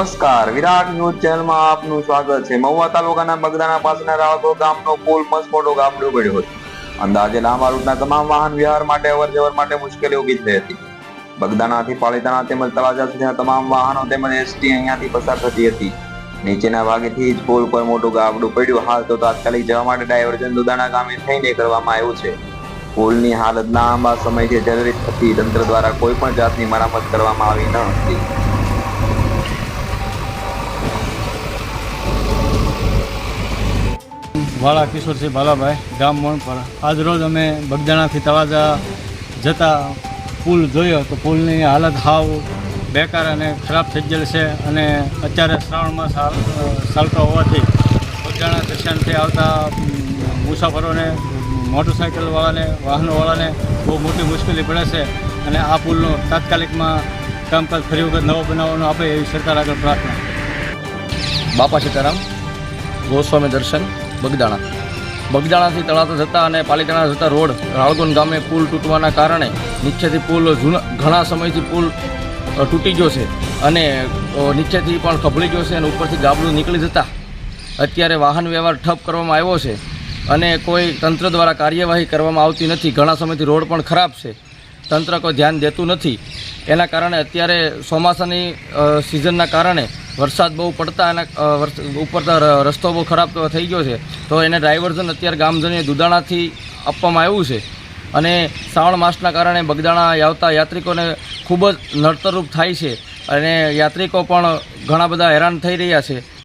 નમસ્કાર, વિરાટ ન્યૂઝ ચેનલમાં આપનું સ્વાગત છે। મહુવા તાલુકાના બગદાણા પાસેના રાવતો ગામનો પુલ મસમોટો ગાબડો પડ્યો હતો। અંદાજે લાંબા રૂટના તમામ વાહન વ્યવહાર માટે અવરજવર માટે મુશ્કેલી ઊભી થઈ હતી। બગદાણાથી પાલિતાણા તેમજ તળાજા સુધીના તમામ વાહનો તેમજ એસટી અહીંયાથી પસાર થતી હતી। નીચેના ભાગેથી જ પુલ પર મોટું ગાબડું પડ્યું। હાલ તો તાત્કાલિક જવા માટે ડાયવર્ઝન દુધાણા ગામે થઈને કરવામાં આવ્યું છે। પુલની હાલત લાંબા સમયથી જર્જરિત હતી। તંત્ર દ્વારા કોઈ પણ જાતની મરામત કરવામાં આવી ન હતી। વાળા કિશોરસિંહ ભાલાભાઈ, ગામ મોણપર। આજ રોજ અમે બગદાણાથી તળાજા જતા પુલ જોયો તો પુલની હાલત હાવ બેકાર અને ખરાબ થઈ ગયેલ છે। અને અત્યારે શ્રાવણ માસ ચાલતો હોવાથી બગદાણા સ્ટેશનથી આવતા મુસાફરોને, મોટરસાઇકલવાળાને, વાહનોવાળાને બહુ મોટી મુશ્કેલી પડે છે। અને આ પુલનું તાત્કાલિકમાં કામકાજ ફરી વખત નવો બનાવવાનો આપે એવી સરકાર આગળ પ્રાર્થના। બાપા સીતારામ, ગોસ્વામી દર્શન, બગદાણાથી તળાજા જતા અને પાલિતાણા જતા રોડ રાળગોન ગામે પુલ તૂટવાના કારણે નીચેથી પુલ ઘણા સમયથી પુલ તૂટી ગયો છે અને નીચેથી પણ ખભળી ગયો છે અને ઉપરથી ગાબડું નીકળી જતા અત્યારે વાહન વ્યવહાર ઠપ કરવામાં આવ્યો છે અને કોઈ તંત્ર દ્વારા કાર્યવાહી કરવામાં આવતી નથી। ઘણા સમયથી રોડ પણ ખરાબ છે, તંત્ર કોઈ ધ્યાન દેતું નથી। એના કારણે અત્યારે ચોમાસાની સિઝનના કારણે વરસાદ બહુ પડતા એના ઉપર રસ્તો બહુ ખરાબ થઈ ગયો છે, તો એને ડાયવર્ઝન અત્યારે ગામજનોએ દુધાણાથી આપવામાં આવ્યું છે। અને શ્રાવણ માસના કારણે બગદાણા આવતા યાત્રિકોને ખૂબ જ નડતરરૂપ થાય છે અને યાત્રિકો પણ ઘણા બધા હેરાન થઈ રહ્યા છે।